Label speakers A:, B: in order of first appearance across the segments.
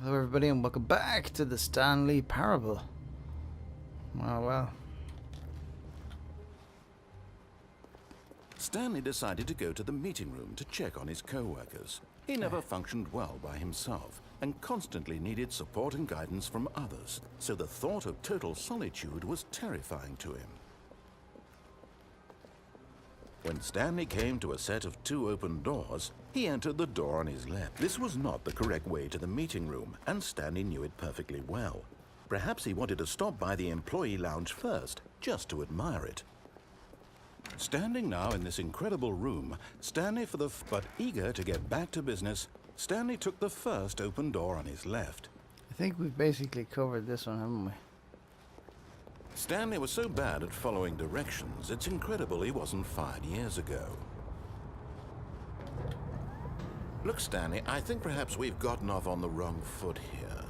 A: Hello everybody and welcome back to the Stanley Parable. Well.
B: Stanley decided to go to the meeting room to check on his co-workers. He never functioned well by himself and constantly needed support and guidance from others, so the thought of total solitude was terrifying to him. When Stanley came to a set of 2 open doors, he entered the door on his left. This was not the correct way to the meeting room, and Stanley knew it perfectly well. Perhaps he wanted to stop by the employee lounge first, just to admire it. Standing now in this incredible room, but eager to get back to business, Stanley took the first open door on his left.
A: I think we've basically covered this one, haven't we?
B: Stanley was so bad at following directions, it's incredible he wasn't fired years ago. Look, Stanley, I think perhaps we've gotten off on the wrong foot here.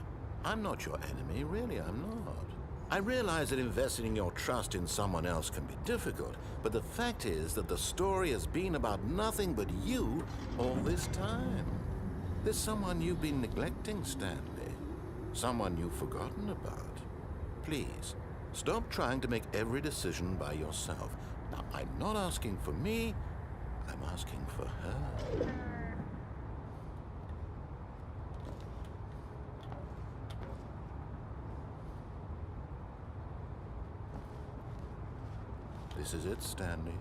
B: I'm not your enemy, really, I'm not. I realize that investing your trust in someone else can be difficult, but the fact is that the story has been about nothing but you all this time. There's someone you've been neglecting, Stanley. Someone you've forgotten about. Please, stop trying to make every decision by yourself. Now, I'm not asking for me, I'm asking for her. This is it, Stanley.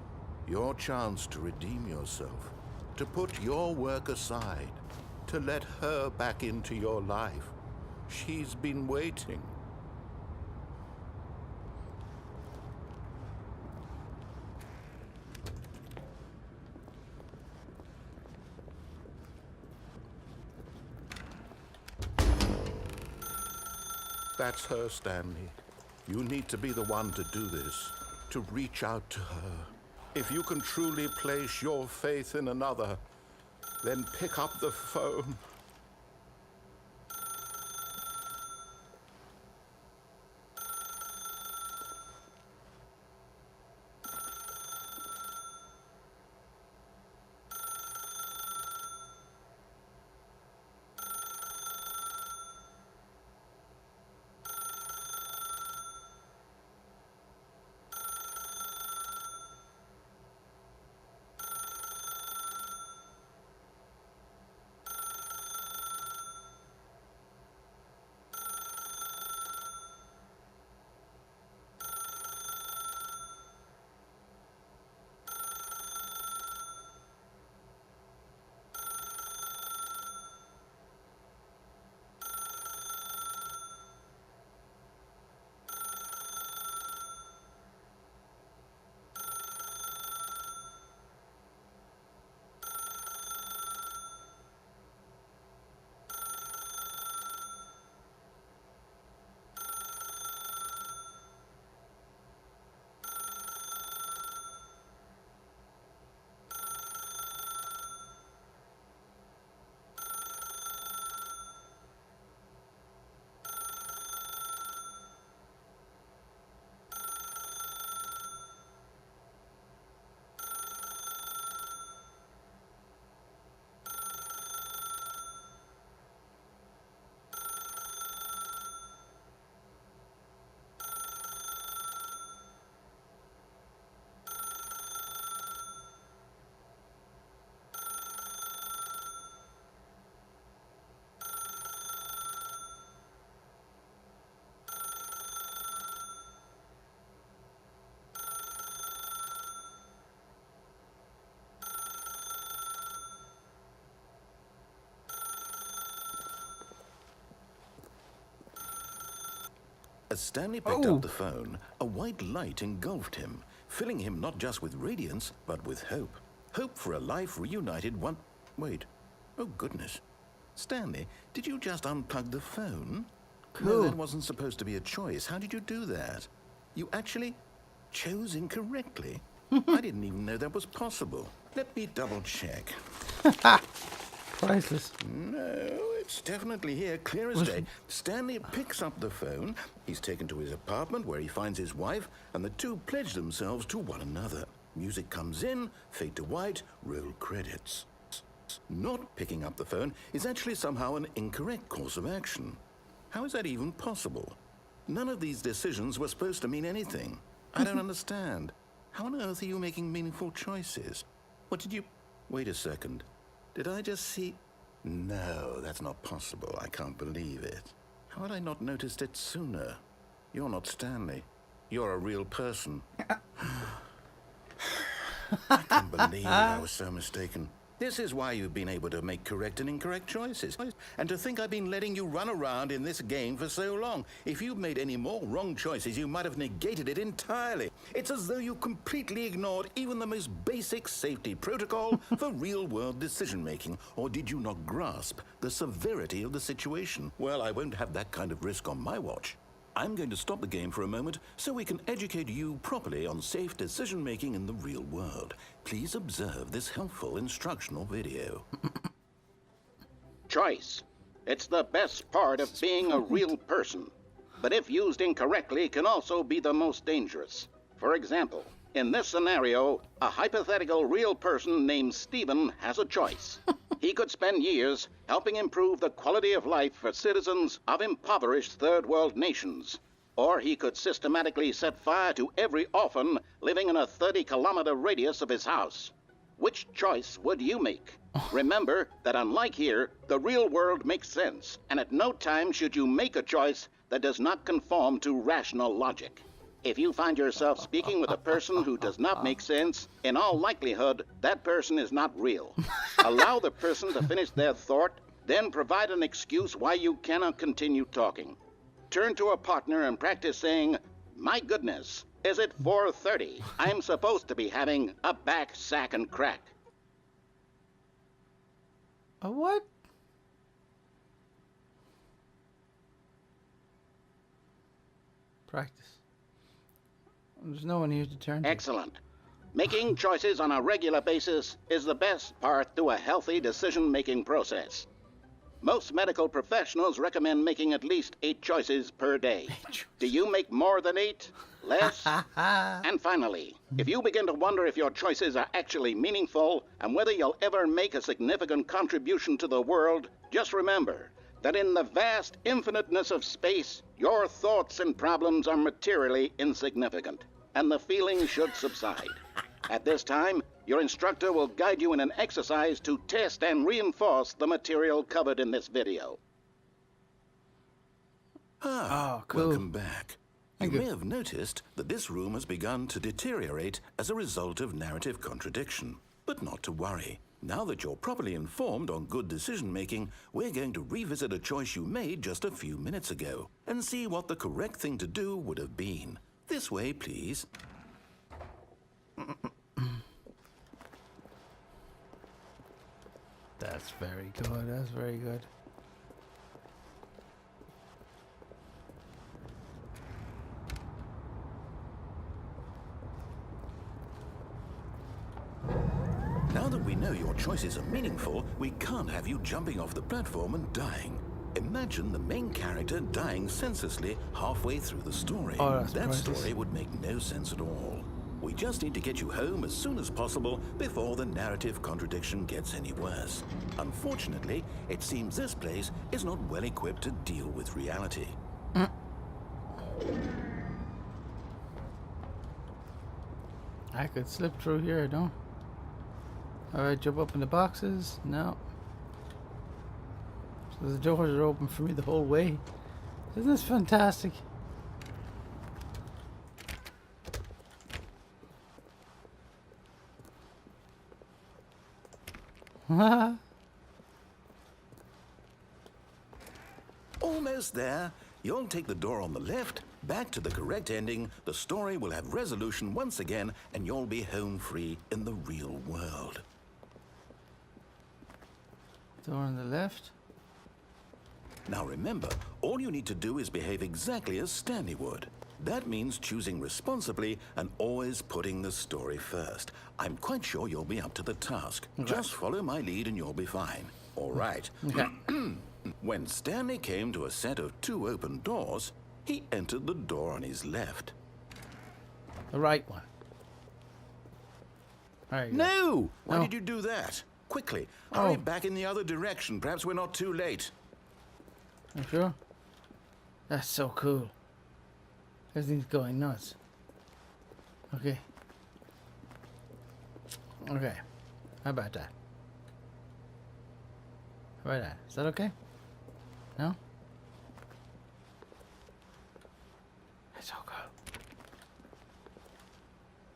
B: Your chance to redeem yourself, to put your work aside, to let her back into your life. She's been waiting. That's her, Stanley. You need to be the one to do this. To reach out to her. If you can truly place your faith in another, then pick up the phone. As Stanley picked up the phone, a white light engulfed him, filling him not just with radiance, but with hope. Hope for a life reunited Wait. Oh, goodness. Stanley, did you just unplug the phone?
A: Cool.
B: No, that wasn't supposed to be a choice. How did you do that? You actually chose incorrectly. I didn't even know that was possible. Let me double check.
A: Priceless.
B: No, it's definitely here, clear as day. Stanley picks up the phone. He's taken to his apartment where he finds his wife, and the two pledge themselves to one another. Music comes in, fade to white, roll credits. Not picking up the phone is actually somehow an incorrect course of action. How is that even possible? None of these decisions were supposed to mean anything. I don't understand. How on earth are you making meaningful choices? What did you... Wait a second. Did I just see... No, that's not possible. I can't believe it. How had I not noticed it sooner? You're not Stanley. You're a real person. I can't believe I was so mistaken. This is why you've been able to make correct and incorrect choices. And to think I've been letting you run around in this game for so long. If you'd made any more wrong choices, you might have negated it entirely. It's as though you completely ignored even the most basic safety protocol for real-world decision-making. Or did you not grasp the severity of the situation? Well, I won't have that kind of risk on my watch. I'm going to stop the game for a moment so we can educate you properly on safe decision-making in the real world. Please observe this helpful instructional video.
C: Choice. It's the best part of being a real person, but if used incorrectly can also be the most dangerous. For example, in this scenario, a hypothetical real person named Stephen has a choice. He could spend years helping improve the quality of life for citizens of impoverished third world nations. Or he could systematically set fire to every orphan living in a 30-kilometer radius of his house. Which choice would you make? Remember that unlike here, the real world makes sense, and at no time should you make a choice that does not conform to rational logic. If you find yourself speaking with a person who does not make sense, in all likelihood, that person is not real. Allow the person to finish their thought, then provide an excuse why you cannot continue talking. Turn to a partner and practice saying, "My goodness, is it 4:30? I'm supposed to be having a back, sack, and crack."
A: A what? Practice. There's no one here to turn to.
C: Excellent. Making choices on a regular basis is the best part to a healthy decision-making process. Most medical professionals recommend making at least 8 choices per day. Do you make more than 8? Less? And finally, if you begin to wonder if your choices are actually meaningful and whether you'll ever make a significant contribution to the world, just remember that in the vast infiniteness of space, your thoughts and problems are materially insignificant, and the feeling should subside. At this time, your instructor will guide you in an exercise to test and reinforce the material covered in this video.
B: Ah,
A: cool.
B: Welcome back.
A: Thank
B: You
A: you.
B: may have noticed that this room has begun to deteriorate as a result of narrative contradiction. But not to worry. Now that you're properly informed on good decision-making, we're going to revisit a choice you made just a few minutes ago and see what the correct thing to do would have been. This way, please.
A: That's very good. That's very good.
B: Now that we know your choices are meaningful, we can't have you jumping off the platform and dying. Imagine the main character dying senselessly halfway through the story.
A: Oh, that's
B: that
A: priceless.
B: story would make no sense at all. We just need to get you home as soon as possible before the narrative contradiction gets any worse. Unfortunately, it seems this place is not well equipped to deal with reality.
A: I could slip through here, no? Alright, jump up in the boxes? No. So the doors are open for me the whole way. Isn't this fantastic?
B: Almost there. You'll take the door on the left, back to the correct ending, the story will have resolution once again, and you'll be home free in the real world.
A: Door on the left.
B: Now remember, all you need to do is behave exactly as Stanley would. That means choosing responsibly and always putting the story first. I'm quite sure you'll be up to the task.
A: Okay.
B: Just follow my lead and you'll be fine. All right.
A: Okay.
B: When Stanley came to a set of 2 open doors, he entered the door on his left.
A: The right one. Alright.
B: No! Why
A: No.
B: did you do that? Quickly, hurry
A: Oh.
B: back in the other direction. Perhaps we're not too late.
A: You sure? That's so cool. Everything's going nuts. Okay. Okay. How about that? How about that? Is that okay? No? That's so cool.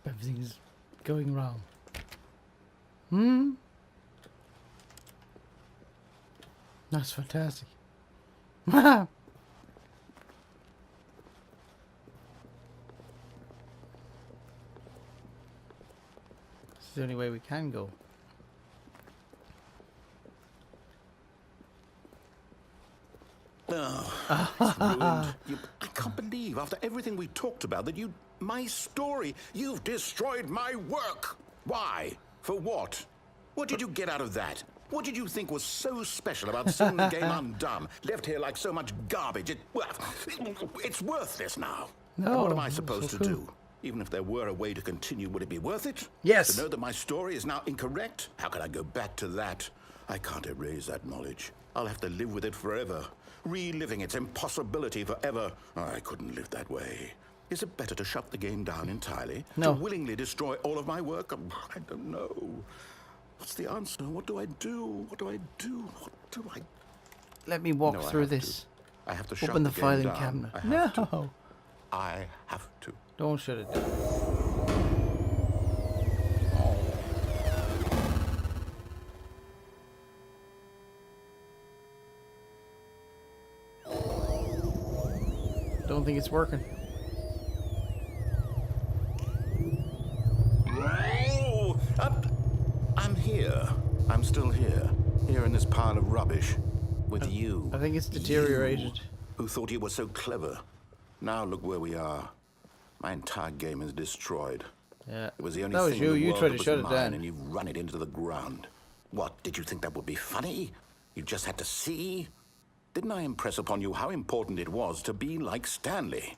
A: Everything's going wrong. That's fantastic. This is the only way we can go.
B: Oh, it's ruined. I can't believe, after everything we talked about, that you... My story. You've destroyed my work. Why? For what? What did you get out of that? What did you think was so special about seeing the game undone? Left here like so much garbage. It's worthless now.
A: No,
B: And what am I supposed
A: so
B: to
A: cool.
B: do? Even if there were a way to continue, would it be worth it?
A: Yes.
B: To know that my story is now incorrect? How can I go back to that? I can't erase that knowledge. I'll have to live with it forever. Reliving its impossibility forever. I couldn't live that way. Is it better to shut the game down entirely?
A: No.
B: To willingly destroy all of my work? I don't know. What's the answer? What do I do? What do I do? What do I...
A: Let me walk
B: No, I
A: through
B: have to.
A: this.
B: I have to shut
A: Open the
B: game
A: filing
B: down.
A: cabinet.
B: I have to.
A: No.
B: I have to.
A: Don't shut it down. Don't think it's working.
B: Oh, I'm here. I'm still here. Here in this pile of rubbish. With you.
A: I think it's deteriorated.
B: You, who thought you were so clever. Now look where we are. My entire game is destroyed.
A: Yeah.
B: It was the only
A: That was
B: thing
A: you.
B: in the
A: You
B: world
A: tried
B: that
A: to
B: was
A: shut it
B: mine,
A: down.
B: and you've run it into the ground. What, did you think that would be funny? You just had to see? Didn't I impress upon you how important it was to be like Stanley?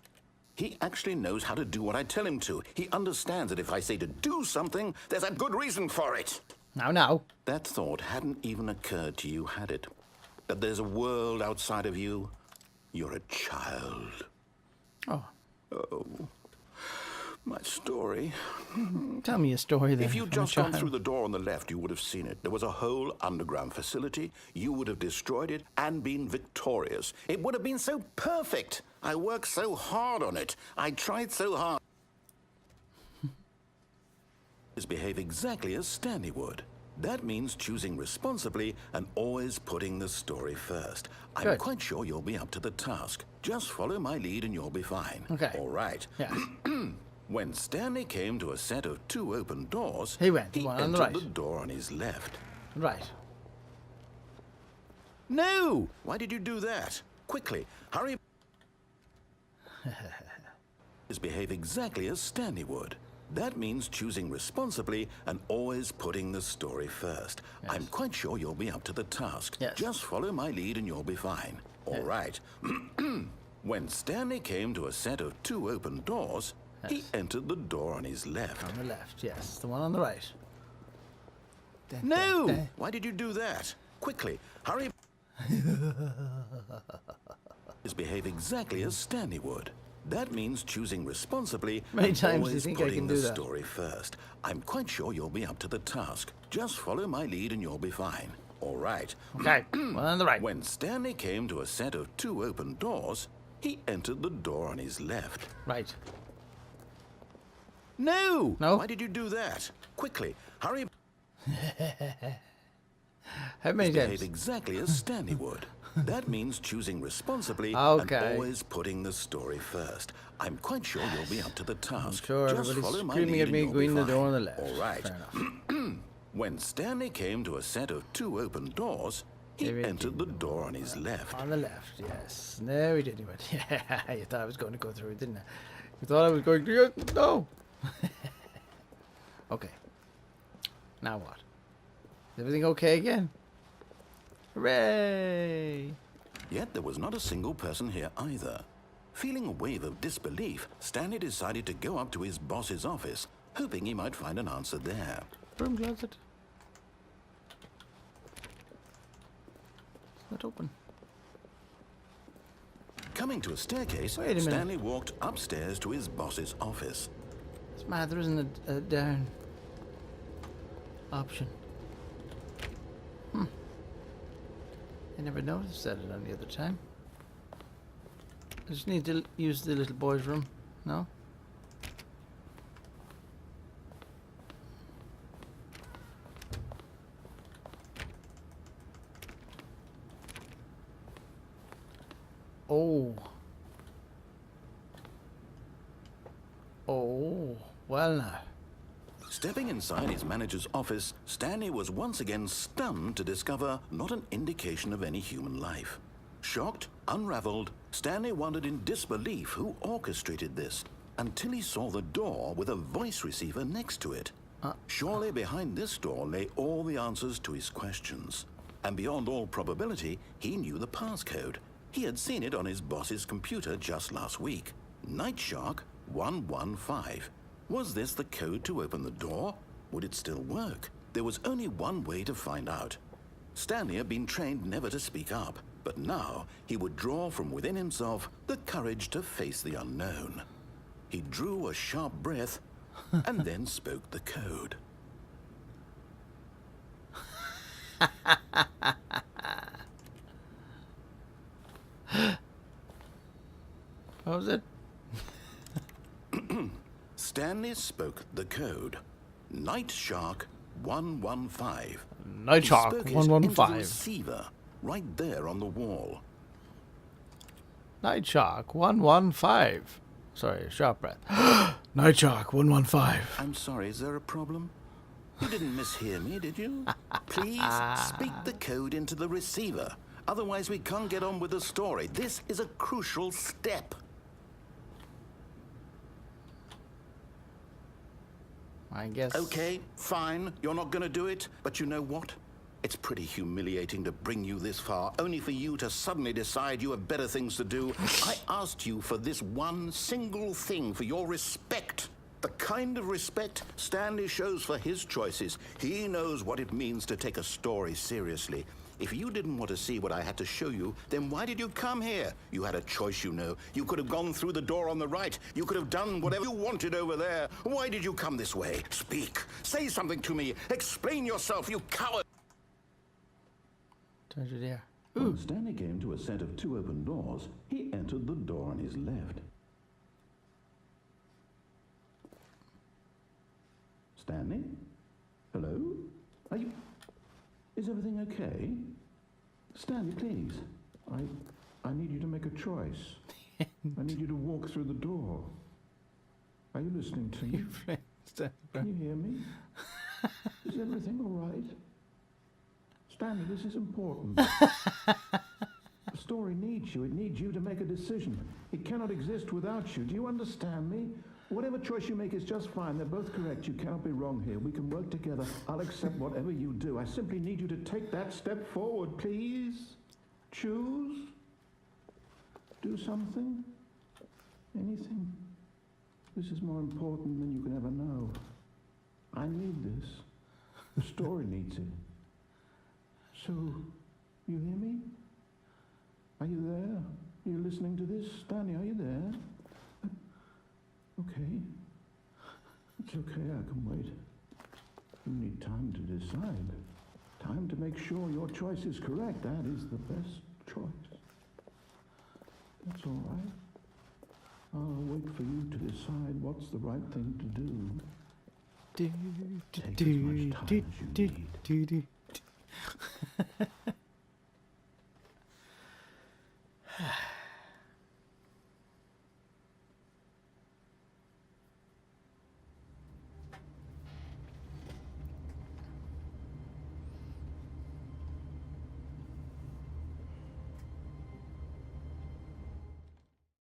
B: He actually knows how to do what I tell him to. He understands that if I say to do something, there's a good reason for it.
A: Now.
B: That thought hadn't even occurred to you, had it? That there's a world outside of you? You're a child.
A: Oh.
B: Oh, my story.
A: Tell me a story then.
B: If you'd
A: from a
B: just gone
A: child.
B: through the door on the left, you would have seen it. There was a whole underground facility. You would have destroyed it and been victorious. It would have been so perfect. I worked so hard on it. I tried so hard. Behave exactly as Stanley would. That means choosing responsibly and always putting the story first. I'm
A: Good.
B: quite sure you'll be up to the task. Just follow my lead and you'll be fine.
A: Okay.
B: All right.
A: Yeah.
B: When Stanley came to a set of 2 open doors,
A: He went
B: he
A: one on
B: entered
A: the right.
B: the door on his left.
A: Right.
B: No! Why did you do that? Quickly, hurry. Behave exactly as Stanley would. That means choosing responsibly and always putting the story first.
A: Yes.
B: I'm quite sure you'll be up to the task.
A: Yes.
B: Just follow my lead and you'll be fine. All right. When Stanley came to a set of 2 open doors, he
A: Yes.
B: entered the door on his left.
A: On the left, yes. The one on the right.
B: No! Why did you do that? Quickly, hurry. Behave exactly as Stanley would. That means choosing responsibly
A: Many
B: and
A: times do you
B: always
A: think I
B: putting
A: can
B: the
A: do that?
B: story first. I'm quite sure you'll be up to the task. Just follow my lead and you'll be fine. All right.
A: Okay. One on the right.
B: When Stanley came to a set of 2 open doors, he entered the door on his left.
A: Right.
B: No!
A: No?
B: Why did you do that? Quickly, hurry.
A: How many
B: Behave
A: times?
B: exactly as Stanley would. That means choosing responsibly
A: Okay.
B: and always putting the story first. I'm quite sure you'll be up to the task.
A: sure
B: Just
A: everybody's
B: follow my
A: screaming
B: lead
A: at
B: and
A: me
B: you'll
A: going
B: be
A: the door
B: fine.
A: on the left.
B: All right.
A: Fair enough.
B: When Stanley came to a set of 2 open doors, he
A: David
B: entered the door on his left.
A: On the left, yes. No, he didn't. He went, yeah, you thought I was going to go through it, didn't I? You thought I was going to go? No. Okay. Now what? Is everything okay again? Hooray!
B: Yet there was not a single person here either. Feeling a wave of disbelief, Stanley decided to go up to his boss's office, hoping he might find an answer there.
A: Broom closet. Not open.
B: Coming to a staircase,
A: Wait a minute.
B: Stanley walked upstairs to his boss's office.
A: It's mad there isn't a down option. I never noticed that at any other time. I just need to use the little boy's room. No? Oh. Oh. Well now.
B: Stepping inside his manager's office, Stanley was once again stunned to discover not an indication of any human life. Shocked, unraveled, Stanley wondered in disbelief who orchestrated this, until he saw the door with a voice receiver next to it. Surely behind this door lay all the answers to his questions. And beyond all probability, he knew the passcode. He had seen it on his boss's computer just last week. Night Shark 115. Was this the code to open the door? Would it still work? There was only one way to find out. Stanley had been trained never to speak up, but now he would draw from within himself the courage to face the unknown. He drew a sharp breath and then spoke the code.
A: What was it?
B: Stanley spoke the code. Night Shark 115.
A: Night Shark
B: He spoke it into the
A: 115.
B: receiver, right there on the wall.
A: Night Shark 115. Sorry, sharp breath. Night Shark 115.
B: I'm sorry, is there a problem? You didn't mishear me, did you? Please speak the code into the receiver. Otherwise, we can't get on with the story. This is a crucial step.
A: I guess.
B: Okay, fine. You're not going to do it. But you know what? It's pretty humiliating to bring you this far, only for you to suddenly decide you have better things to do. I asked you for this one single thing, for your respect. The kind of respect Stanley shows for his choices. He knows what it means to take a story seriously. If you didn't want to see what I had to show you, then why did you come here? You had a choice, you know. You could have gone through the door on the right. You could have done whatever you wanted over there. Why did you come this way? Speak. Say something to me. Explain yourself, you coward.
A: Turns it there.
B: When Stanley came to a set of two open doors, he entered the door on his left. Stanley? Hello? Are you... Is everything okay? Stanley, please. I need you to make a choice. I need you to walk through the door. Are you listening to me? Can you hear me? Is everything all right? Stanley, this is important. The story needs you. It needs you to make a decision. It cannot exist without you. Do you understand me? Whatever choice you make is just fine. They're both correct. You cannot be wrong here. We can work together. I'll accept whatever you do. I simply need you to take that step forward, please. Choose. Do something. Anything. This is more important than you can ever know. I need this. The story needs it. So, you hear me? Are you there? Are you listening to this? Stanley, are you there? Okay. It's okay, I can wait. You need time to decide. Time to make sure your choice is correct. That is the best choice. That's all right. I'll wait for you to decide what's the right thing to do. Take as much time as you need.